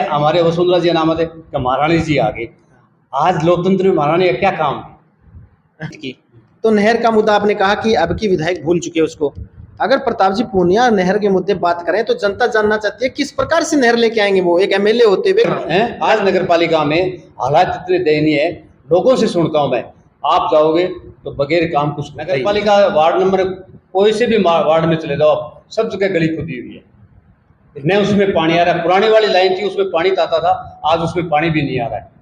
हमारे वसुंधरा जी नाम है कि महारानी जी आ गए। आज लोकतंत्र में महारानी का क्या काम है? तो नहर का मुद्दा आपने कहा कि अब की विधायक भूल चुके हैं उसको। अगर प्रताप जी पूनिया नहर के मुद्दे बात करें तो जनता जानना चाहती है किस प्रकार से नहर लेके आएंगे वो एक एमएलए होते हुए। आज नगर पालिका में हालात इतने दयनीय है, लोगों से सुनता हूं मैं, आप जाओगे तो बगैर काम कुछ नगर पालिका वार्ड नंबर कोई से भी वार्ड में चले जाओ, सब जगह गली खुदी हुई है, न उसमें पानी आ रहा है। पुरानी वाली लाइन थी उसमें पानी आता था, आज उसमें पानी भी नहीं आ रहा है।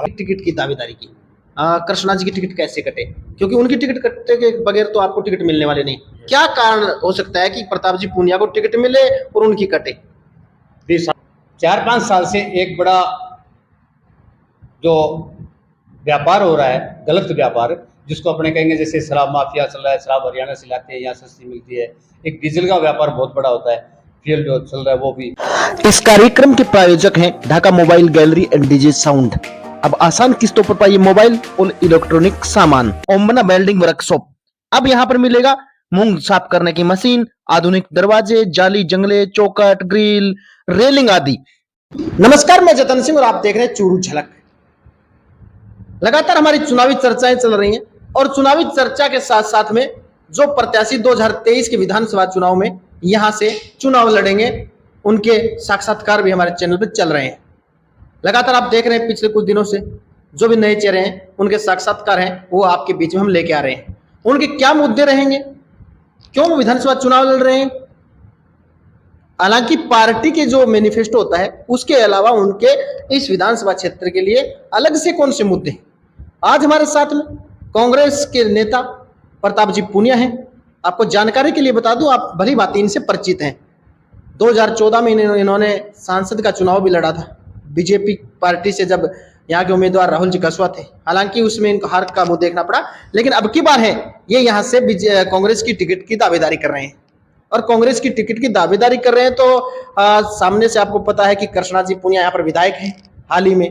टिकट की दावेदारी की कृष्णा जी की टिकट कैसे कटे, क्योंकि उनकी टिकट कटने के बगैर तो आपको टिकट मिलने वाले नहीं। क्या कारण हो सकता है कि प्रताप जी पूनिया को टिकट मिले और उनकी कटे? 4-5 साल से एक बड़ा जो व्यापार हो रहा है, गलत व्यापार, जिसको अपने कहेंगे जैसे शराब माफिया चल रहा है, शराब हरियाणा से लाते हैं, यहाँ सस्ती मिलती है। एक डीजल का व्यापार बहुत बड़ा होता है, फ्यूल जो चल रहा है वो भी। इस कार्यक्रम के प्रायोजक हैं Dhaka mobile gallery and DJ sound. अब आसान किस्तों पर पाइए मोबाइल और इलेक्ट्रॉनिक सामान। ओम्बना वेल्डिंग वर्कशॉप, अब यहाँ पर मिलेगा मूंग साफ करने की मशीन, आधुनिक दरवाजे, जाली, जंगले, चौखट, ग्रिल, रेलिंग आदि। नमस्कार, मैं जतन सिंह और आप देख रहे हैं चूरू झलक। लगातार हमारी चुनावी चर्चाएं चल रही हैं और चुनावी चर्चा के साथ साथ में जो प्रत्याशी 2023 के विधानसभा चुनाव में यहां से चुनाव लड़ेंगे उनके साक्षात्कार भी हमारे चैनल पर चल रहे हैं। लगातार आप देख रहे हैं पिछले कुछ दिनों से जो भी नए चेहरे हैं उनके साक्षात्कार हैं वो आपके बीच में हम लेके आ रहे हैं। उनके क्या मुद्दे रहेंगे, क्यों वो विधानसभा चुनाव लड़ रहे हैं। हालांकि पार्टी के जो मैनिफेस्टो होता है उसके अलावा उनके इस विधानसभा क्षेत्र के लिए अलग से कौन से मुद्दे हैं। आज हमारे साथ में कांग्रेस के नेता प्रताप जी पूनिया हैं। आपको जानकारी के लिए बता दूं, आप भली भांति इनसे परिचित हैं। 2014 में इन्होंने सांसद का चुनाव भी लड़ा था बीजेपी पार्टी से, जब यहाँ के उम्मीदवार राहुल जी कसवा थे। हालांकि उसमें इनको हार का मुंह देखना पड़ा, लेकिन अब की बार है ये यहाँ से कांग्रेस की टिकट की दावेदारी कर रहे हैं। और कांग्रेस की टिकट की दावेदारी कर रहे हैं तो सामने से आपको पता है कि कृष्णा जी पूनिया यहाँ पर विधायक हैं हाल ही में।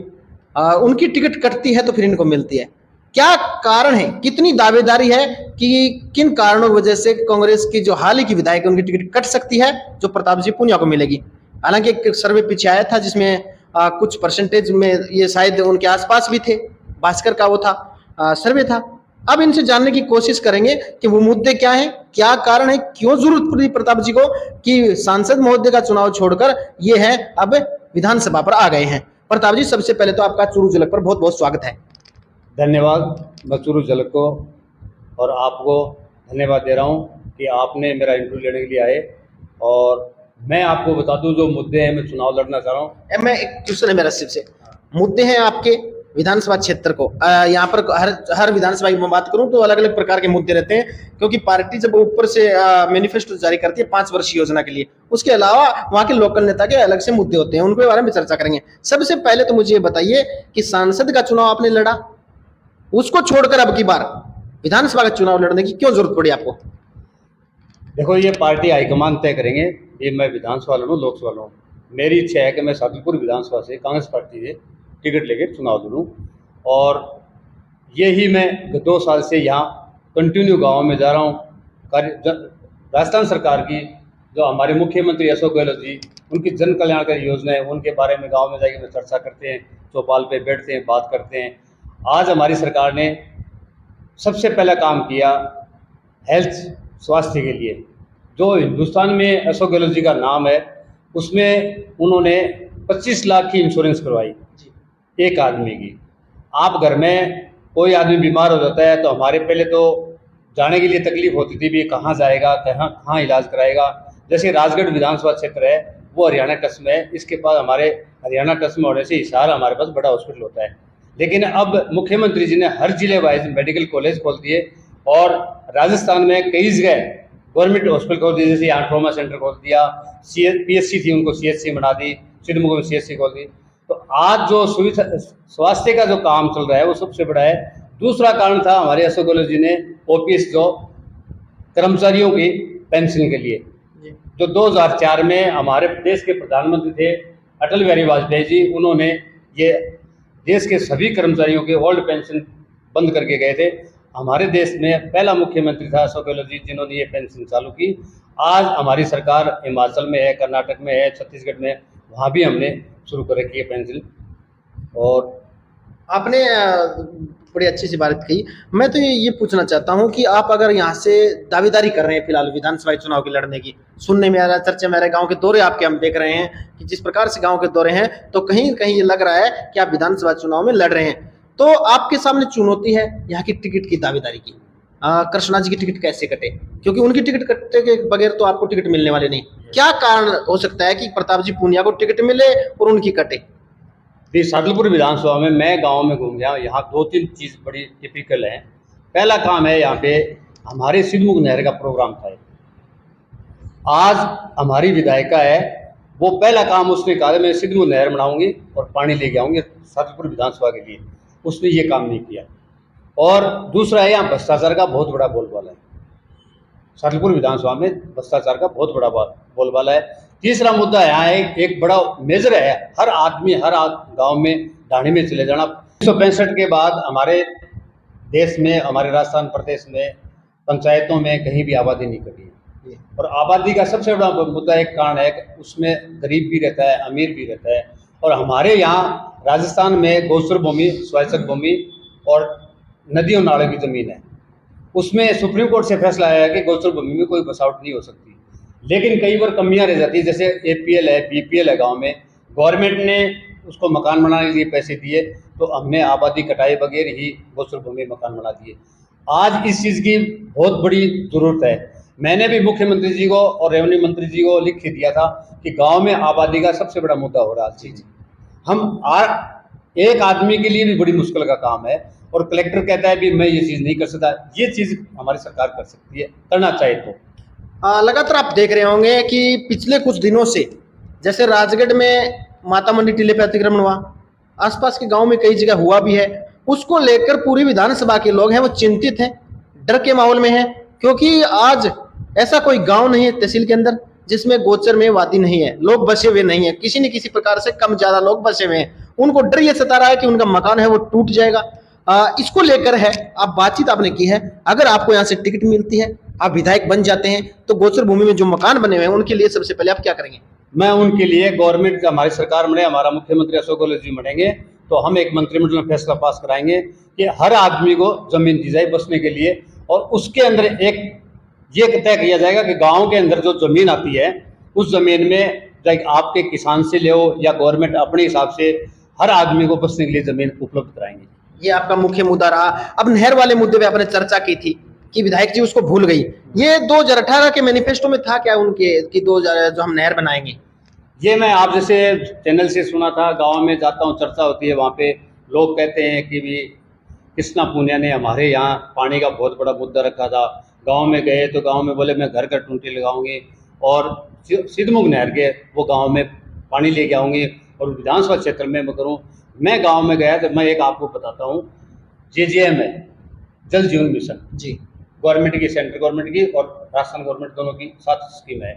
उनकी टिकट कटती है तो फिर इनको मिलती है। क्या कारण है, कितनी दावेदारी है कि किन कारणों की वजह से कांग्रेस की जो हाल ही की विधायक उनकी टिकट कट सकती है जो प्रताप जी पूनिया को मिलेगी। हालांकि एक सर्वे पीछे आया था जिसमें कुछ परसेंटेज में ये शायद उनके आसपास भी थे, भास्कर का वो था सर्वे था। अब इनसे जानने की कोशिश करेंगे कि वो मुद्दे क्या हैं, क्या कारण है, क्यों जरूरत पड़ी प्रताप जी को कि सांसद महोदय का चुनाव छोड़कर ये है अब विधानसभा पर आ गए हैं। प्रताप जी, सबसे पहले तो आपका चूरू झलक पर बहुत बहुत स्वागत है। धन्यवाद। मैं चूरू झलक को और आपको धन्यवाद दे रहा हूँ कि आपने मेरा इंटरव्यू लेने के लिए आए। और मैं आपको बता दूं जो मुद्दे हैं, मैं चुनाव लड़ना चाह रहा हूँ। मैं एक क्वेश्चन है मेरा सिर्फ मुद्दे हैं आपके विधानसभा क्षेत्र को। यहाँ पर हर विधानसभा की मैं बात करूं तो अलग अलग प्रकार के मुद्दे रहते हैं, क्योंकि पार्टी जब ऊपर से मैनिफेस्टो जारी करती है 5 वर्षीय योजना के लिए, उसके अलावा वहाँ के लोकल नेता के अलग से मुद्दे होते हैं, उनके बारे में चर्चा करेंगे। सबसे पहले तो मुझे ये बताइए कि सांसद का चुनाव आपने लड़ा, उसको छोड़कर अब की बार विधानसभा का चुनाव लड़ने की क्यों जरूरत पड़ी आपको? देखो, ये पार्टी हाईकमान तय करेंगे, ये मैं विधानसभा लड़ूँ लोकसभा लड़ूँ। मेरी इच्छा है कि मैं सादुलपुर विधानसभा से कांग्रेस पार्टी से टिकट लेकर चुनाव लड़ूँ। और यही मैं 2 साल से यहाँ कंटिन्यू गाँव में जा रहा हूँ। राजस्थान सरकार की जो हमारे मुख्यमंत्री अशोक गहलोत जी, उनकी जन कल्याणकारी योजना है, उनके बारे में गाँव में जाकर चर्चा करते हैं, चौपाल पे बैठते हैं, बात करते हैं। आज हमारी सरकार ने सबसे पहला काम किया हेल्थ, स्वास्थ्य के लिए। जो हिंदुस्तान में अशोक गहलोत जी का नाम है, उसमें उन्होंने 25 लाख की इंश्योरेंस करवाई एक आदमी की। आप घर में कोई आदमी बीमार हो जाता है तो हमारे पहले तो जाने के लिए तकलीफ होती थी भी, कहाँ जाएगा, कहाँ इलाज कराएगा। जैसे राजगढ़ विधानसभा क्षेत्र है वो हरियाणा टच में है, इसके पास हमारे हरियाणा टच में होने से हिसार हमारे पास बड़ा हॉस्पिटल होता है। लेकिन अब मुख्यमंत्री जी ने हर जिले वाइज मेडिकल कॉलेज खोल दिए और राजस्थान में कई जगह गवर्नमेंट हॉस्पिटल खोल दिए। जैसे यहाँ ट्रॉमा सेंटर खोल दिया, PSC थी उनको CHC बना दी, सिद्धमुख में CHC खोल दी। तो आज जो सुविधा स्वास्थ्य का जो काम चल रहा है वो सबसे बड़ा है। दूसरा कारण था हमारे अशोक गहलोत जी ने OPS जो कर्मचारियों की पेंशन के लिए, जो 2004 में हमारे देश के प्रधानमंत्री थे अटल बिहारी वाजपेयी जी, उन्होंने ये देश के सभी कर्मचारियों के ओल्ड पेंशन बंद करके गए थे। हमारे देश में पहला मुख्यमंत्री था अशोक गहलोत जी जिन्होंने ये पेंशन चालू की। आज हमारी सरकार हिमाचल में है, कर्नाटक में है, छत्तीसगढ़ में, वहाँ भी हमने शुरू कर रखी है पेंसिल। और आपने बड़ी अच्छी सी बात कही। मैं तो ये पूछना चाहता हूँ कि आप अगर यहाँ से दावेदारी कर रहे हैं फिलहाल विधानसभा चुनाव की लड़ने की, सुनने में आ रहा है, चर्चा में आ रहा है, गाँव के दौरे आपके हम देख रहे हैं कि जिस प्रकार से गाँव के दौरे हैं, तो कहीं न कहीं ये लग रहा है कि आप विधानसभा चुनाव में लड़ रहे हैं। तो आपके सामने चुनौती है यहाँ की टिकट की दावेदारी की। कृष्णा जी की टिकट कैसे कटे, क्योंकि उनकी टिकट कटने के बगैर तो आपको टिकट मिलने वाले नहीं। क्या कारण हो सकता है कि प्रताप जी पूनिया को टिकट मिले और उनकी कटे? ये सादुलपुर विधानसभा में मैं गांव में घूम गया, यहाँ 2-3 चीज़ बड़ी टिपिकल है। पहला काम है, यहाँ पे हमारे सिद्धमुख नहर का प्रोग्राम था। आज हमारी विधायिका है, वो पहला काम उसने कहा मैं सिद्धमुख नहर बनाऊंगी और पानी लेके आऊंगी सादुलपुर विधानसभा के लिए, उसने ये काम नहीं किया। और दूसरा है, यहाँ भ्रष्टाचार का बहुत बड़ा बोलबाला है। सादुलपुर विधानसभा में भ्रष्टाचार का बहुत बड़ा बोलबाला है। तीसरा मुद्दा यहाँ एक बड़ा मेजर है, हर आदमी हर गांव में ढाणी में चले जाना। 1965 के बाद हमारे देश में, हमारे राजस्थान प्रदेश में पंचायतों में कहीं भी आबादी नहीं घटी है। और आबादी का सबसे बड़ा मुद्दा एक कारण है कि उसमें गरीब भी रहता है, अमीर भी रहता है। और हमारे यहाँ राजस्थान में गोचर भूमि, स्वायत्त भूमि और नदियों नालों की ज़मीन है। उसमें सुप्रीम कोर्ट से फैसला आया कि गोचर भूमि में कोई बसावट नहीं हो सकती, लेकिन कई बार कमियां रह जाती है। जैसे APL है, BPL है, गांव में गवर्नमेंट ने उसको मकान बनाने के लिए पैसे दिए, तो हमने आबादी कटाई बगैर ही गोचर भूमि मकान बना दिए। आज इस चीज़ की बहुत बड़ी ज़रूरत है। मैंने भी मुख्यमंत्री जी को और रेवेन्यू मंत्री जी को लिख दिया था कि गाँव में आबादी का सबसे बड़ा मुद्दा हो रहा है। एक आदमी के लिए भी बड़ी मुश्किल का काम है, और कलेक्टर कहता है भी मैं ये चीज़ नहीं कर सकता। ये चीज़ हमारी सरकार कर सकती है, करना चाहे तो। लगातार आप देख रहे होंगे कि पिछले कुछ दिनों से जैसे राजगढ़ में माता मंडी टीले पे अतिक्रमण हुआ, आसपास के गांव में कई जगह हुआ भी है, उसको लेकर पूरी विधानसभा के लोग हैं वो चिंतित हैं, डर के माहौल में हैं, क्योंकि आज ऐसा कोई गांव नहीं है तहसील के अंदर जिसमें गोचर में वादी नहीं है, लोग बसे हुए नहीं है, किसी न किसी प्रकार से कम ज्यादा लोग बसे हुए हैं। उनको डर ये सता रहा है कि उनका मकान है वो टूट जाएगा। इसको लेकर है आप बातचीत आपने की है, अगर आपको यहाँ से टिकट मिलती है, आप विधायक बन जाते हैं, तो गोचर भूमि में जो मकान बने हुए हैं उनके लिए सबसे पहले आप क्या करेंगे? मैं उनके लिए गवर्नमेंट का, हमारी सरकार बने, हमारा मुख्यमंत्री अशोक गहलोत जी बनेंगे, तो हम एक मंत्रिमंडल में फैसला पास कराएंगे कि हर आदमी को जमीन दी जाए बसने के लिए। और उसके अंदर एक ये तय किया जाएगा कि गाँव के अंदर जो जमीन आती है उस जमीन में चाहे आपके किसान से ले या गवर्नमेंट अपने हिसाब से हर आदमी को बसने के लिए जमीन उपलब्ध कराएंगे। ये आपका मुख्य मुद्दा रहा। अब नहर वाले मुद्दे पे आपने चर्चा की थी कि विधायक जी उसको भूल गई, ये 2018 के मैनिफेस्टो में था क्या उनके कि 2000 जो हम नहर बनाएंगे? ये मैं आप जैसे चैनल से सुना था, गांव में जाता हूँ, चर्चा होती है, वहाँ पे लोग कहते हैं कि भी कृष्णा पूनिया ने हमारे यहाँ पानी का बहुत बड़ा मुद्दा रखा था। गांव में गए तो गांव में बोले मैं घर घर टूंटी लगाऊंगी और सिद्धमुख नहर के वो गांव में पानी लेके आऊँगी और विधानसभा क्षेत्र में मैं करूँ। मैं गांव में गया तो मैं एक आपको बताता हूँ, JJM है, जल जीवन मिशन जी, गवर्नमेंट की, सेंट्रल गवर्नमेंट की और राजस्थान गवर्नमेंट दोनों की साथ स्कीम है।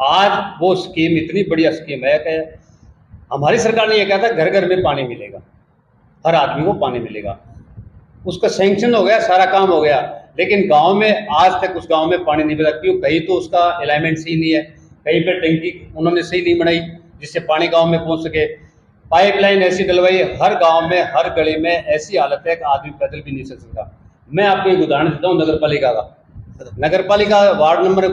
आज वो स्कीम इतनी बढ़िया स्कीम है कि हमारी सरकार ने यह कहा था घर घर में पानी मिलेगा, हर आदमी को पानी मिलेगा। उसका सैंक्शन हो गया, सारा काम हो गया, लेकिन गांव में आज तक उस गांव में पानी नहीं मिला। क्यों? कहीं तो उसका अलाइनमेंट सही नहीं है, कहीं पे टंकी उन्होंने सही नहीं बनाई जिससे पानी गांव में पहुंच सके। पाइपलाइन ऐसी डलवाई, हर गांव में हर गली में ऐसी हालत है कि आदमी पैदल भी नहीं चल सकता। मैं आपको एक उदाहरण देता हूँ नगर पालिका का। नगर पालिका वार्ड नंबर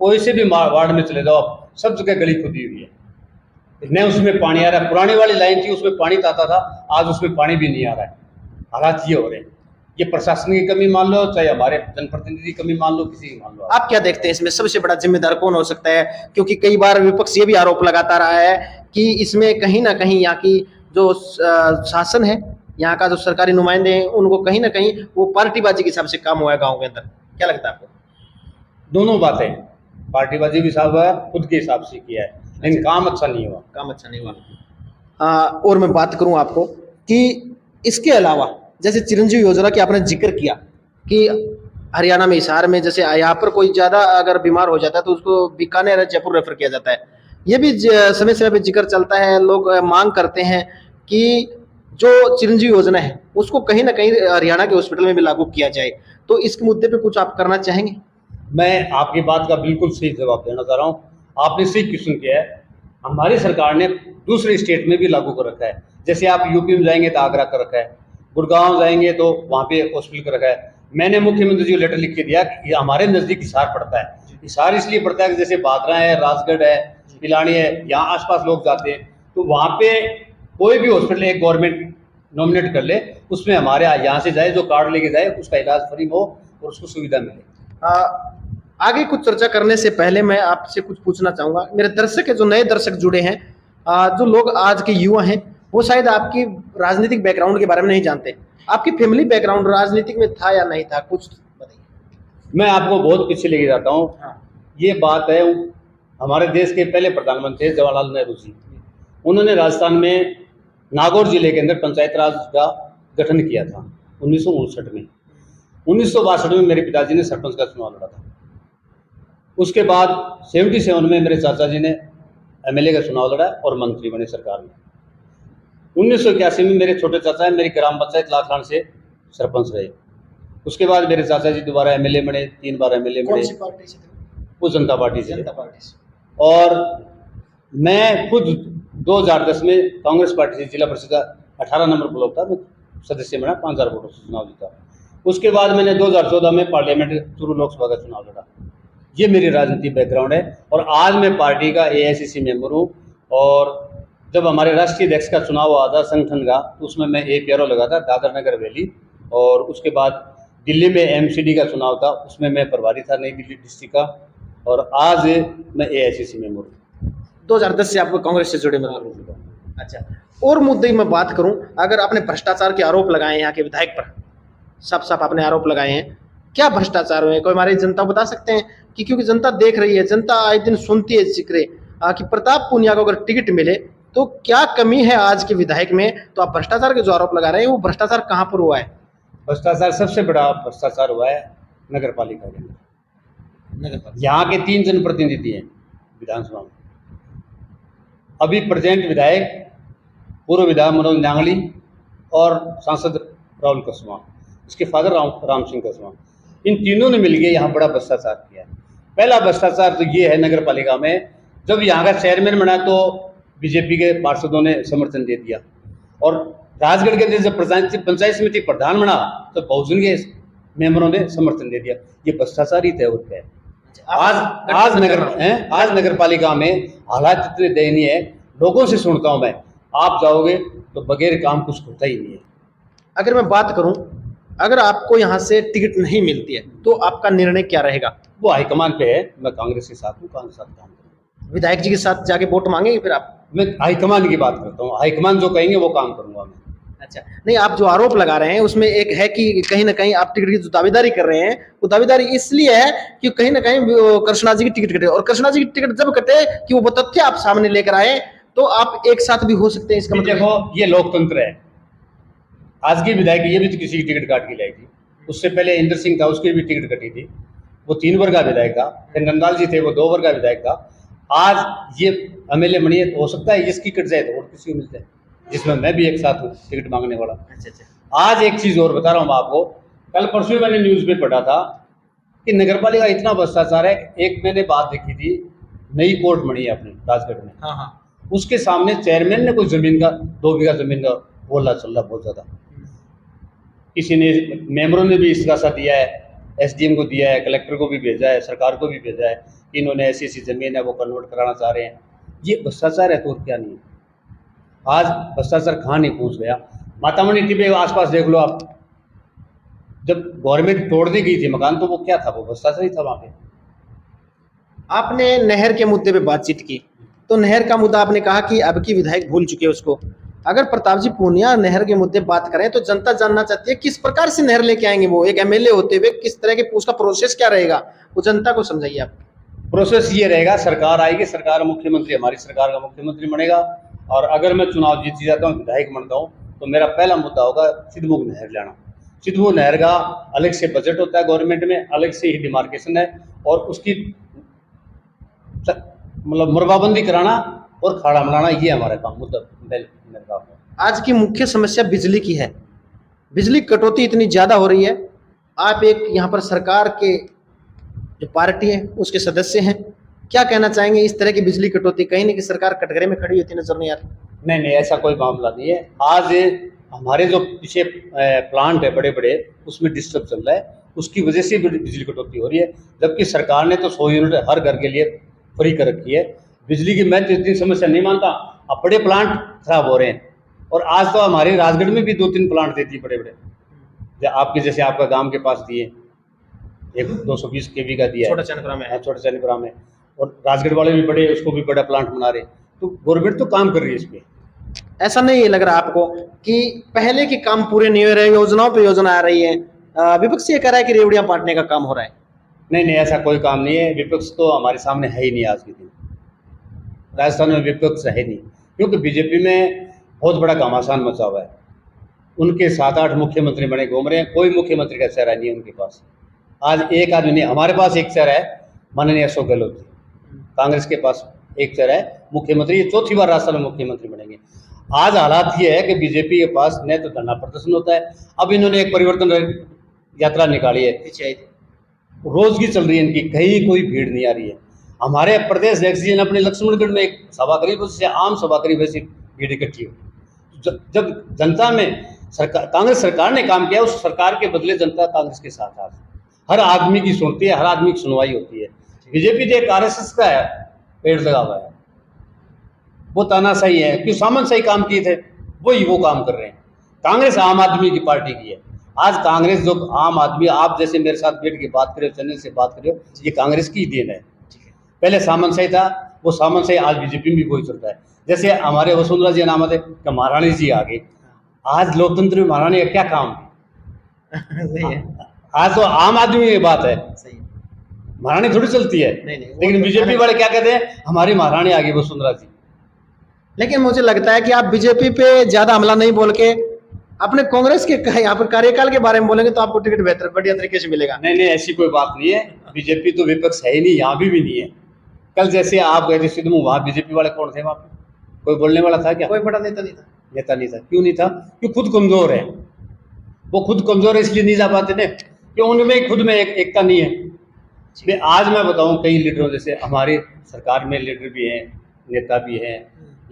कोई से भी वार्ड में चले जाओ, सब जगह गली खुदी हुई है, न उसमें पानी आ रहा है। पुरानी वाली लाइन थी उसमें पानी आता था, आज उसमें पानी भी नहीं आ रहा है। हालात ये हो रहे हैं। ये प्रशासन की कमी मान लो, चाहे हमारे जनप्रतिनिधि की कमी मान लो, किसी की मान लो। आप क्या देखते हैं इसमें सबसे बड़ा जिम्मेदार कौन हो सकता है? क्योंकि कई बार विपक्ष ये भी आरोप लगाता रहा है कि इसमें कहीं ना कहीं यहाँ की जो शासन है, यहाँ का जो सरकारी नुमाइंदे हैं, उनको कहीं ना कहीं वो पार्टीबाजी के हिसाब से काम हुआ है गाँव के अंदर। क्या लगता है आपको? दोनों बातें, पार्टीबाजी भी साहब हुआ, खुद के हिसाब से किया है, लेकिन काम अच्छा नहीं हुआ। काम अच्छा नहीं हुआ। और मैं बात करूं आपको कि इसके अलावा जैसे चिरंजीवी योजना की आपने जिक्र किया कि हरियाणा में, हिसार में, जैसे यहाँ पर कोई ज़्यादा अगर बीमार हो जाता है तो उसको बीकानेर, जयपुर रेफर किया जाता है। ये भी समय समय पे जिक्र चलता है, लोग मांग करते हैं कि जो चिरंजीवी योजना है उसको कहीं ना कहीं हरियाणा के हॉस्पिटल में भी लागू किया जाए। तो इस मुद्दे पे कुछ आप करना चाहेंगे? मैं आपकी बात का बिल्कुल सही जवाब देना चाह रहा हूँ। आपने सही क्वेश्चन किया है। हमारी सरकार ने दूसरे स्टेट में भी लागू कर रखा है। जैसे आप यूपी में जाएंगे तो आगरा कर रखा है, गुड़गांव जाएंगे तो वहाँ पे हॉस्पिटल कर रखा है। मैंने मुख्यमंत्री जी को लेटर लिख के दिया कि ये हमारे नज़दीक हिसार पड़ता है। हिसार इसलिए पड़ता है कि जैसे बादरा है, राजगढ़ है, पिलानी है, यहाँ आसपास लोग जाते हैं, तो वहाँ पे कोई भी हॉस्पिटल एक गवर्नमेंट नॉमिनेट कर ले, उसमें हमारे यहाँ से जाए, जो कार्ड लेके जाए उसका इलाज फ्री हो और उसको सुविधा मिले। आगे कुछ चर्चा करने से पहले मैं आपसे कुछ पूछना चाहूंगा। मेरे दर्शक है, जो नए दर्शक जुड़े हैं, जो लोग आज के युवा हैं, वो शायद आपकी राजनीतिक बैकग्राउंड के बारे में नहीं जानते। आपकी फैमिली बैकग्राउंड राजनीतिक में था या नहीं था, कुछ बताइए। मैं आपको बहुत पीछे लेके जाता हूँ। हाँ। ये बात है, हमारे देश के पहले प्रधानमंत्री जवाहरलाल नेहरू जी, उन्होंने राजस्थान में नागौर जिले के अंदर पंचायत राज का गठन किया था 1959 में। 1962 में मेरे पिताजी ने सरपंच का चुनाव लड़ा था। उसके बाद 77 में मेरे चाचा जी ने एमएलए का चुनाव लड़ा और मंत्री बने सरकार में। 1981 में मेरे छोटे चाचा मेरी ग्राम पंचायत लाखलान से सरपंच रहे। उसके बाद मेरे चाचा जी दोबारा एमएलए बने, 3 बार एमएलए बने। कौन सी पार्टी से थे? वो जनता पार्टी से। जनता पार्टी से। और मैं खुद 2010 में कांग्रेस पार्टी से जिला परिषद का 18 नंबर ब्लॉक था, मैं सदस्य बना, 5000 वोटों से चुनाव जीता। उसके बाद मैंने 2014 में पार्लियामेंट चूरू लोकसभा का चुनाव लड़ा। ये मेरी राजनीतिक बैकग्राउंड है और आज मैं पार्टी का एआईसीसी मेंबर हूँ। और जब हमारे राष्ट्रीय अध्यक्ष का चुनाव हुआ था संगठन का, तो उसमें मैं APRO लगा था, दादर नगर वैली। और उसके बाद दिल्ली में MCD का चुनाव था, उसमें मैं प्रभारी था, नई दिल्ली डिस्ट्रिक्ट का। और आज मैं एआईसीसी मेंबर हूँ। 2010 से आप कांग्रेस से जुड़े मतलब। अच्छा, और मुद्दे में बात करूं, अगर आपने भ्रष्टाचार के आरोप लगाए हैं यहाँ के विधायक पर, साफ साफ आपने आरोप लगाए हैं, क्या भ्रष्टाचार हुए, कोई हमारी जनता बता सकते हैं कि, क्योंकि जनता देख रही है, जनता आए दिन सुनती है जिक्र कि प्रताप पूनिया को अगर टिकट मिले तो क्या कमी है आज के विधायक में, तो आप भ्रष्टाचार के जो आरोप लगा रहे हैं वो भ्रष्टाचार कहाँ पर हुआ है? भ्रष्टाचार सबसे बड़ा भ्रष्टाचार हुआ है नगर पालिका के अंदर। यहाँ के 3 जनप्रतिनिधि हैं विधानसभा में। अभी प्रेजेंट विधायक, पूर्व विधायक मनोज नांगली और सांसद राहुल कसवा, इसके फादर राम सिंह कसवा, इन तीनों ने मिलकर यहाँ बड़ा भ्रष्टाचार किया है। पहला भ्रष्टाचार तो ये है, नगर पालिका में जब यहाँ का चेयरमैन बना तो बीजेपी के पार्षदों ने समर्थन दे दिया, और राजगढ़ के अंदर जब पंचायत समिति प्रधान बना तो बहुजन के मेंबरों ने समर्थन दे दिया। ये भ्रष्टाचार ही तय होता है। आज नगर पालिका में हालात इतने दयनीय है, लोगों से सुनता हूं मैं, आप जाओगे तो बगैर काम कुछ होता ही नहीं है। अगर मैं बात करूं, अगर आपको यहाँ से टिकट नहीं मिलती है तो आपका निर्णय क्या रहेगा? वो हाईकमान पे है। मैं कांग्रेस के साथ हूँ, कांग्रेस के साथ काम करूँगा। विधायक जी के साथ जाके वोट मांगेंगे फिर आप? मैं हाईकमान की बात करता हूँ, हाईकमान जो कहेंगे वो काम करूंगा मैं। अच्छा, नहीं, आप जो आरोप लगा रहे हैं उसमें एक है कि कहीं ना कहीं आप टिकट की जो दावेदारी कर रहे हैं, वो दावेदारी इसलिए है कि कहीं ना कहीं कृष्णा जी की टिकट कटे, और कृष्णा जी की टिकट जब कटे कि वो तथ्य आप सामने लेकर आए तो आप एक साथ भी हो सकते हैं। इसका मतलब देखो, ये लोकतंत्र है। आज की विधायक ये भी तो किसी की टिकट काट के लाई थी, उससे पहले इंद्र सिंह था, उसकी भी टिकट कटी थी, वो 3 वर्ग का विधायक था। फिर नंदलाल जी थे, वो 2 वर्ग का विधायक था। आज ये एमएलए बनी है, तो हो सकता है इसकी कट जाए तो और किसी को मिल जाए, जिसमें मैं भी एक साथ हूँ टिकट मांगने वाला। अच्छा। आज एक चीज़ और बता रहा हूँ आपको, कल परसों मैंने न्यूज़ में पढ़ा था कि नगरपालिका इतना भ्रष्टाचार है। एक मैंने बात देखी थी, नई कोर्ट बनी है अपने राजगढ़ में। हाँ, उसके सामने चेयरमैन ने कोई जमीन का 2 बीघा जमीन का बोला चल रहा बहुत ज़्यादा। किसी ने, मेंबरों ने भी इस्तीफा दिया है, SDM को दिया है, कलेक्टर को भी भेजा है, सरकार को भी भेजा है कि इन्होंने ऐसी ज़मीन है वो कन्वर्ट कराना चाह रहे हैं। ये भ्रष्टाचार है तो और क्या नहीं है। आज भ्रष्टाचार कहाँ नहीं पहुँच गया। मातामणी टिब्बे आसपास देख लो आप, जब गवर्नमेंट तोड़ने गई थी मकान तो वो क्या था, वो भ्रष्टाचार ही था वहाँ पे। आपने नहर के मुद्दे पे बातचीत की, तो नहर का मुद्दा आपने कहा कि अब की विधायक भूल चुके हैं उसको। अगर प्रताप जी पूनिया नहर के मुद्दे बात करें तो जनता जानना चाहती है किस प्रकार से नहर लेके आएंगे वो, एक MLA होते हुए किस तरह के उसका प्रोसेस क्या रहेगा, वो जनता को समझाइए आप। प्रोसेस ये रहेगा, सरकार आएगी, सरकार मुख्यमंत्री, हमारी सरकार का मुख्यमंत्री बनेगा, और अगर मैं चुनाव जीत जाता हूँ, विधायक बनता हूँ, तो मेरा पहला मुद्दा होगा सिद्धमुख नहर लाना। सिद्धमुख नहर का अलग से बजट होता है गवर्नमेंट में, अलग से ही डिमार्केशन है, और उसकी मतलब मरबाबंदी कराना और खाड़ा बनाना, ये हमारा काम मुद्दा मेरा काम है। आज की मुख्य समस्या बिजली की है। बिजली कटौती इतनी ज़्यादा हो रही है। आप एक यहाँ पर सरकार के जो पार्टी है उसके सदस्य हैं, क्या कहना चाहेंगे? इस तरह की बिजली कटौती कहीं ना कहीं सरकार कटघरे में खड़ी होती नजर नहीं आ रही? नहीं नहीं, ऐसा कोई मामला नहीं है। आज हमारे जो पीछे प्लांट है बड़े बड़े, उसमें डिस्टर्ब चल रहा है, उसकी वजह से बिजली कटौती हो रही है। जबकि सरकार ने तो 100 यूनिट हर घर के लिए फ्री कर रखी है बिजली की। मैं तो इतनी समस्या नहीं मानता। अब बड़े प्लांट खराब हो रहे हैं, और आज तो हमारे राजगढ़ में भी 2-3 प्लांट देती है बड़े बड़े, आपके जैसे आपका गांव के पास दिए, एक 220 केवी का दिया छोटा चनपुरा में है। छोटा चनपुरा में, और राजगढ़ वाले भी बड़े, उसको भी बड़ा प्लांट बना रहे। तो गवर्नमेंट तो काम कर रही है इस पे। ऐसा नहीं लग रहा आपको कि पहले के काम पूरे नहीं हो रहे, योजनाओं पे योजना आ रही है? विपक्ष ये कह रहा है कि रेवड़ियां बांटने का काम हो रहा है। नहीं नहीं, ऐसा कोई काम नहीं है। विपक्ष तो हमारे सामने है ही नहीं आज के दिन। राजस्थान में विपक्ष है नहीं, क्योंकि बीजेपी में बहुत बड़ा घमासान मचा हुआ है। उनके 7-8 मुख्यमंत्री बने घूम रहे हैं, कोई मुख्यमंत्री का चेहरा नहीं है उनके पास। आज एक आदमी नहीं, हमारे पास एक चेहरा है, माननीय अशोक गहलोत जी। कांग्रेस के पास एक चेहरा है मुख्यमंत्री, ये 4थी बार राजस्थान में मुख्यमंत्री बनेंगे। आज हालात ये है कि बीजेपी के पास न तो धरना प्रदर्शन होता है। अब इन्होंने एक परिवर्तन यात्रा निकाली है, रोज की चल रही है इनकी, कहीं कोई भीड़ नहीं आ रही है। हमारे प्रदेश अध्यक्ष जी ने अपने लक्ष्मणगढ़ में एक सभा करी, उससे आम सभा करी, वैसी भीड़ इकट्ठी हुई। जब जनता में सरकार, कांग्रेस सरकार ने काम किया, उस सरकार के बदले जनता कांग्रेस के साथ आज हर आदमी की सुनती है, हर आदमी की सुनवाई होती है। बीजेपी जो एक RSS का है, पेड़ लगा हुआ है, वो तानाशाही है, क्यों सामंतशाही काम किए थे, वही वो काम कर रहे हैं। कांग्रेस आम आदमी की पार्टी की है। आज कांग्रेस जो आम आदमी, आप जैसे मेरे साथ बैठ के बात करो, चैनल से बात करो, ये कांग्रेस की देन है। पहले सामंतशाही था, वो सामंतशाही आज बीजेपी में कोई चलता है। जैसे हमारे वसुंधरा जी नाम है, महारानी जी आ गए। आज लोकतंत्र में महारानी का क्या काम है? आज तो आम आदमी की बात है, महारानी थोड़ी चलती है। लेकिन बीजेपी वाले क्या कहते हैं, हमारी महारानी आ गई वसुंधरा जी। लेकिन मुझे लगता है कि आप बीजेपी पे ज्यादा हमला नहीं बोल के अपने कांग्रेस के यहाँ पर कार्यकाल के बारे में बोलेंगे तो आपको टिकट बेहतर बढ़िया तरीके से मिलेगा। नहीं नहीं, ऐसी कोई बात नहीं है। बीजेपी तो विपक्ष है ही नहीं, यहाँ भी नहीं है। कल जैसे आप गए थे सिद्धू, वहाँ बीजेपी वाले कौन थे? वहाँ पे कोई बोलने वाला था क्या? कोई बड़ा नेता नहीं था। नेता नहीं था। क्यों नहीं था? क्यों खुद कमजोर है। वो खुद कमजोर है, इसलिए नहीं जा पाते थे। क्यों? उनमें खुद में एकता नहीं है। आज मैं बताऊं, कई लीडरों, जैसे हमारी सरकार में लीडर भी हैं, नेता भी हैं,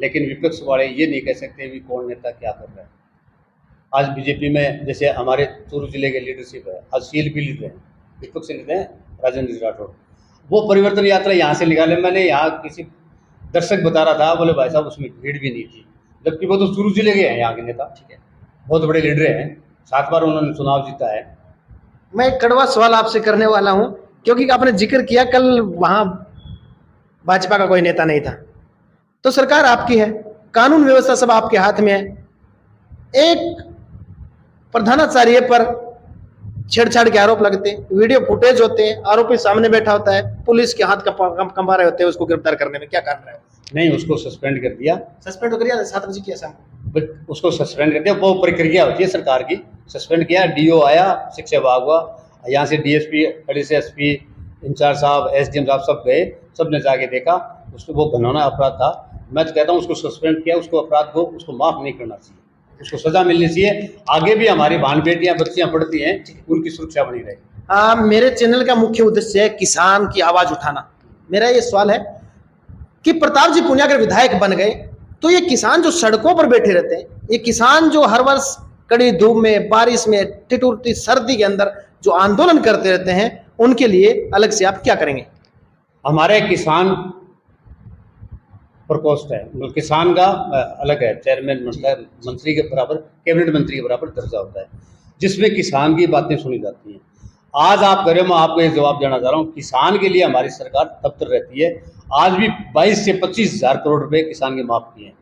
लेकिन विपक्ष वाले ये नहीं कह सकते भी कौन नेता क्या कर रहा है। आज बीजेपी में जैसे हमारे चूरू जिले के लीडरशिप है, आज CLP लीडर हैं, विपक्ष लीडर हैं राजेंद्र राठौड़। वो परिवर्तन यात्रा यहाँ से निकाले। मैंने यहाँ किसी दर्शक बता रहा था, बोले भाई साहब उसमें भीड़ भी नहीं थी, जबकि वो तो चूरू जिले के हैं यहाँ के नेता। ठीक है, बहुत बड़े लीडर हैं, 7 बार उन्होंने चुनाव जीता है। मैं एक कड़वा सवाल आपसे करने वाला हूँ, क्योंकि आपने जिक्र किया कल वहां भाजपा का कोई नेता नहीं था। तो सरकार आपकी है, कानून व्यवस्था सब आपके हाथ में है। एक प्रधानाचार्य पर छेड़छाड़ के आरोप लगते हैं, वीडियो फुटेज होते हैं, आरोपी सामने बैठा होता है, पुलिस के हाथ कंपा रहे होते हैं उसको गिरफ्तार करने में, क्या कारण है? नहीं, उसको सस्पेंड कर दिया। सस्पेंड कर दिया 7 बजे किया शाम को, उसको सस्पेंड कर दिया। वो प्रक्रिया होती है सरकार की, सस्पेंड किया। DO आया, शिक्षा विभाग हुआ, यहाँ से DSP, एडिशनल SP, इंचार्ज साहब, SDM साहब सब गए, सब ने जाके देखा, उसको वो घिनौना अपराध था। मैं तो कहता हूँ उसको सस्पेंड किया, उसको अपराध को उसको माफ़ नहीं करना चाहिए, उसको सजा मिलनी चाहिए। आगे भी हमारी बहन बेटियां, बच्चियां पढ़ती हैं, उनकी सुरक्षा बनी रहे। मेरे चैनल का मुख्य उद्देश्य है किसान की आवाज उठाना। मेरा ये सवाल है कि प्रताप जी पुनिया अगर विधायक बन गए तो ये किसान जो सड़कों पर बैठे रहते हैं, ये किसान जो हर वर्ष कड़ी धूप में, बारिश में, ठिठुरती सर्दी के अंदर जो आंदोलन करते रहते हैं, उनके लिए अलग से आप क्या करेंगे? हमारे किसान प्रकोष्ठ है, मतलब किसान का अलग है, चेयरमैन मंत्री के बराबर, कैबिनेट मंत्री के बराबर दर्जा होता है, जिसमें किसान की बातें सुनी जाती हैं। आज आप करें, मैं आपको एक जवाब देना चाह रहा हूँ, किसान के लिए हमारी सरकार तत्पर रहती है। आज भी 22 से 25 हज़ार करोड़ रुपए किसान के माफ किए हैं।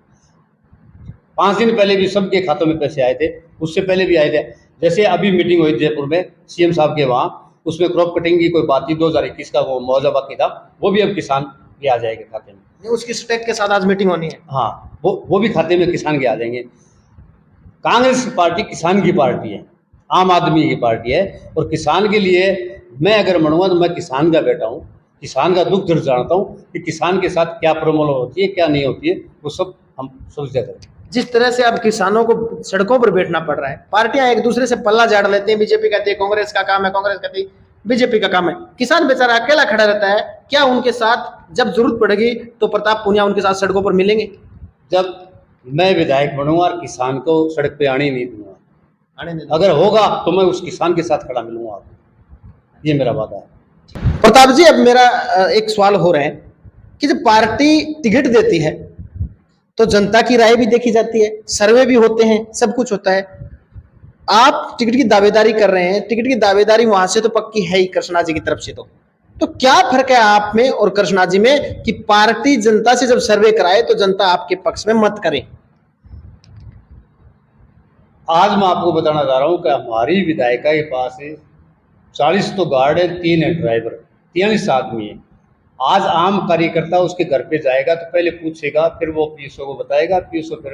5 दिन पहले भी सबके खातों में पैसे आए थे, उससे पहले भी आए थे। जैसे अभी मीटिंग हुई जयपुर में CM साहब के वहाँ, उसमें क्रॉप कटिंग की कोई बात थी, 2021 का वो मुआवजा बाकी था, वो भी अब किसान के आ जाएगा खाते में। उसकी स्टेक के साथ आज मीटिंग होनी है। हाँ, वो भी खाते में किसान के आ जाएंगे। कांग्रेस पार्टी किसान की पार्टी है, आम आदमी की पार्टी है, और किसान के लिए मैं अगर मनूंगा तो मैं किसान का बेटा हूँ, किसान का दुख दर्द जानता हूँ कि किसान के साथ क्या प्रॉब्लम होती है, क्या नहीं होती है, वो सब हम सोचते हैं। जिस तरह से अब किसानों को सड़कों पर बैठना पड़ रहा है, पार्टियां एक दूसरे से पल्ला झाड़ लेते हैं, बीजेपी कहती है कांग्रेस का काम है, कांग्रेस कहती है बीजेपी का काम है, किसान बेचारा अकेला खड़ा रहता है, क्या उनके साथ जब जरूरत पड़ेगी तो प्रताप पूनिया उनके साथ सड़कों पर मिलेंगे? जब मैं विधायक बनूंगा और किसान को सड़क पे आने ही नहीं दूंगा, आने नहीं अगर होगा तो मैं उस किसान के साथ खड़ा मिलूंगा आपको, ये मेरा वादा है। प्रताप जी, अब मेरा एक सवाल हो रहा है कि जब पार्टी टिकट देती है तो जनता की राय भी देखी जाती है, सर्वे भी होते हैं, सब कुछ होता है। आप टिकट की दावेदारी कर रहे हैं, टिकट की दावेदारी वहां से तो पक्की है ही कृष्णा जी की तरफ से, तो क्या फर्क है आप में और कृष्णा जी में कि पार्टी जनता से जब सर्वे कराए तो जनता आपके पक्ष में मत करे? आज मैं आपको बताना चाह रहा हूँ कि हमारी विधायिका के पास 40 तो गार्ड है, 3 है ड्राइवर, 43 आदमी है। आज आम कार्यकर्ता उसके घर पे जाएगा तो पहले पूछेगा, फिर वो पीएसओ को बताएगा, पीएसओ फिर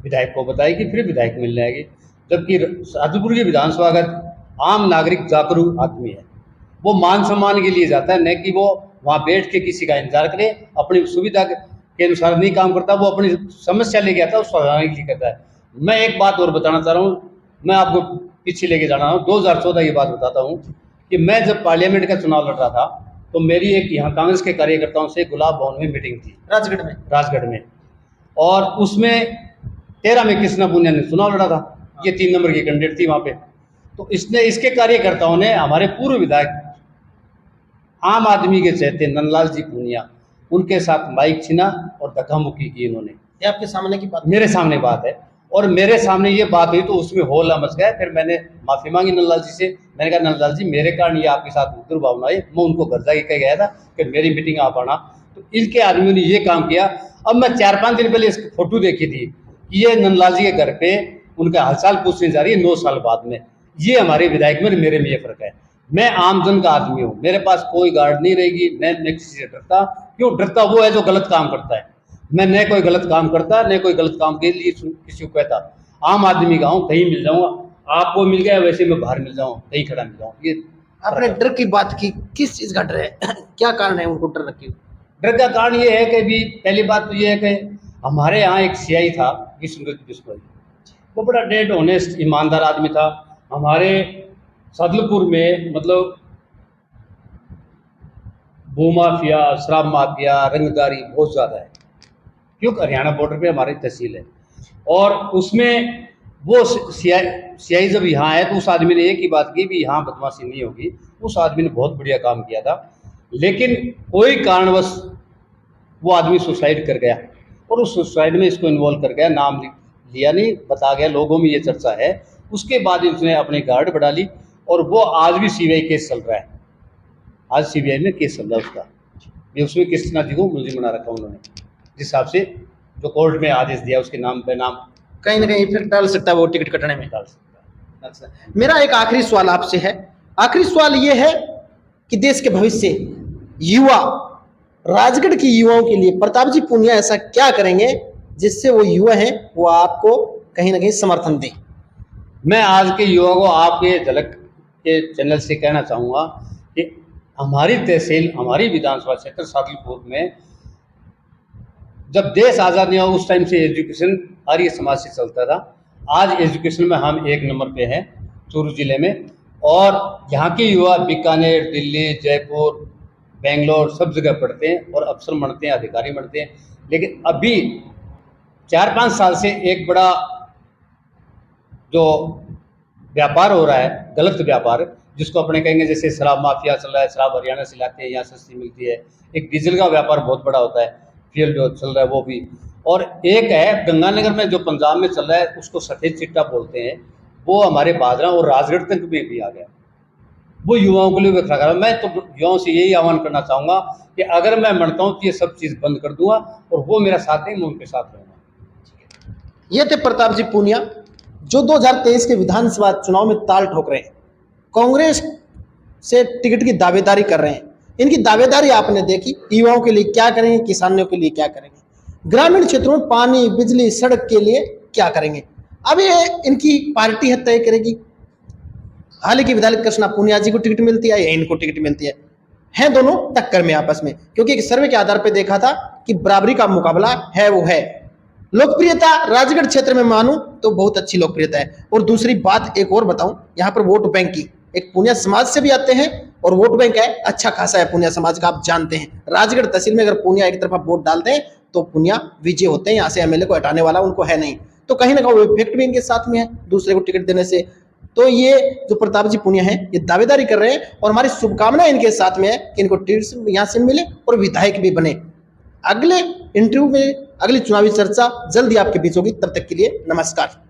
विधायक को बताएगी, फिर विधायक मिलने आएगी। जबकि सादुलपुर की विधानसभा का आम नागरिक जागरूक आदमी है, वो मान सम्मान के लिए जाता है, न कि वो वहाँ बैठ के किसी का इंतजार करे। अपनी सुविधा के अनुसार नहीं काम करता, वो अपनी समस्या लेके आता है, उसको हटाने के लिए कहता है। मैं एक बात और बताना चाह रहा हूँ, मैं आपको पीछे लेके जाना हूँ, 2014 की बात बताता हूँ कि मैं जब पार्लियामेंट का चुनाव लड़ रहा था तो मेरी एक यहाँ कांग्रेस के कार्यकर्ताओं से गुलाब भवन में मीटिंग थी, राजगढ़ में, और उसमें 13 में कृष्णा पूनिया ने चुनाव लड़ा था, ये 3 नंबर की कैंडिडेट थी वहाँ पे। तो इसके कार्यकर्ताओं ने हमारे पूर्व विधायक आम आदमी के चहेते नंदलाल जी पूनिया, उनके साथ माइक छीना और धक्का मुक्की की इन्होंने। ये आपके सामने की बात? मेरे सामने बात है, और मेरे सामने ये बात हुई तो उसमें होला मच गया। फिर मैंने माफ़ी मांगी नंदलाल जी से, मैंने कहा नंदलाल जी मेरे कारण ये आपके साथ दुर्भावना है, मैं उनको घर जाके कह गया था कि मेरी मीटिंग आप आना, तो इनके आदमियों ने ये काम किया। अब मैं 4-5 दिन पहले इसकी फोटो देखी थी कि ये नंदलाल जी के घर पे उनका हालचाल पूछने जा रही है 9 साल बाद में। ये हमारे विधायक में मेरे में ये फर्क है। मैं आमजन का आदमी हूँ, मेरे पास कोई गार्ड नहीं रहेगी, मैं किसी से डरता क्यों? डरता वो है जो गलत काम करता है। मैं न कोई गलत काम करता, न कोई गलत काम के लिए किसी को कहता। आम आदमी का हूँ, कहीं मिल जाऊंगा, आपको मिल गया वैसे मैं बाहर मिल जाऊँ, कहीं खड़ा मिल जाऊँ। ये आपने डर की बात की, किस चीज का डर है? क्या कारण है उनको डर रखी? डर का कारण ये है कि भी पहली बात तो ये है कि हमारे यहाँ एक सीआई था विष्णुदत्त बिश्नोई, वो बड़ा डेड ऑनेस्ट ईमानदार आदमी था। हमारे सादुलपुर में मतलब भू माफिया, शराब माफिया, रंगदारी बहुत ज़्यादा है, क्योंकि हरियाणा बॉर्डर पे हमारी तहसील है। और उसमें वो सीआई जब यहाँ आया तो उस आदमी ने एक ही बात की भी यहाँ बदमाशी नहीं होगी। उस आदमी ने बहुत बढ़िया काम किया था, लेकिन कोई कारणवश वो आदमी सुसाइड कर गया, और उस सुसाइड में इसको इन्वॉल्व कर गया, नाम लिया नहीं, बता गया, लोगों में ये चर्चा है। उसके बाद उसने अपनी गार्ड बढ़ा ली, और वो आज भी सीबीआई केस चल रहा है, आज सीबीआई में केस चल रहा है उसका। ये उसमें कृष्णा जी को मुलजिम बना रखा उन्होंने, जिस हिसाब से जो कोर्ट में आदेश दिया उसके नाम पे नाम कहीं ना कहीं इफेक्ट डाल सकता है, वो टिकट कटने में डाल सकता है। अच्छा, मेरा एक आखिरी सवाल आपसे है। आखिरी सवाल ये है कि देश के भविष्य युवा, राजगढ़ की युवाओं के लिए प्रताप जी पूनिया ऐसा क्या करेंगे जिससे वो युवा हैं वो आपको कहीं ना कहीं समर्थन दें? मैं आज के युवा को आपके झलक के चैनल से कहना चाहूँगा कि हमारी तहसील, हमारी विधानसभा क्षेत्र सादुलपुर में जब देश आज़ाद नहीं हुआ उस टाइम से एजुकेशन आर्य समाज से चलता था। आज एजुकेशन में हम 1 नंबर पे हैं चूरू जिले में, और यहाँ के युवा बीकानेर, दिल्ली, जयपुर, बेंगलोर सब जगह पढ़ते हैं और अफसर बनते हैं, अधिकारी बनते हैं। लेकिन अभी 4-5 साल से एक बड़ा जो व्यापार हो रहा है, गलत व्यापार जिसको अपने कहेंगे, जैसे शराब माफिया चल रहा है, शराब हरियाणा से लाते हैं, यहाँ सस्ती मिलती है। एक डीजल का व्यापार बहुत बड़ा होता है, फ्यूल जो चल रहा है वो भी। और एक है गंगानगर में जो पंजाब में चल रहा है, उसको सफ़ेद चिट्टा बोलते हैं, वो हमारे बाजरा और राजगढ़ तक में भी आ गया। वो युवाओं के लिए भी खड़ा। मैं तो युवाओं से यही आह्वान करना चाहूँगा कि अगर मैं मरता हूँ तो ये सब चीज़ बंद कर दूंगा, और वो मेरा साथ है, मैं उनके साथ रहूँगा। ये थे प्रताप जी पूनिया, जो 2023 के विधानसभा चुनाव में ताल ठोक रहे हैं, कांग्रेस से टिकट की दावेदारी कर रहे हैं। इनकी दावेदारी आपने देखी, युवाओं के लिए क्या करेंगे, किसानों के लिए क्या करेंगे, ग्रामीण क्षेत्रों में पानी, बिजली, सड़क के लिए क्या करेंगे, अब ये इनकी पार्टी है तय करेगी। हालांकि विधायक कृष्णा पूनिया जी को टिकट मिलती है या इनको टिकट मिलती है दोनों टक्कर में आपस में, क्योंकि एक सर्वे के आधार पर देखा था कि बराबरी का मुकाबला है। वो है लोकप्रियता, राजगढ़ क्षेत्र में मानूं तो बहुत अच्छी लोकप्रियता है। और दूसरी बात एक और बताऊं, यहाँ पर वोट बैंक की, एक पूनिया समाज से भी आते हैं और वोट बैंक है अच्छा खासा है पूनिया समाज का, आप जानते हैं। राजगढ़ तहसील में अगर पूनिया एक तरफा वोट डालते हैं तो पूनिया विजय होते हैं, यहाँ से एमएलए को हटाने वाला उनको है नहीं। तो कहीं ना कहीं इफेक्ट भी इनके साथ में है दूसरे को टिकट देने से। तो ये जो प्रताप जी पूनिया है ये दावेदारी कर रहे हैं और हमारी शुभकामनाएं इनके साथ में है कि इनको टिकट यहाँ से मिले और विधायक भी बने। अगले इंटरव्यू में अगली चुनावी चर्चा जल्दी आपके बीच होगी, तब तक के लिए नमस्कार।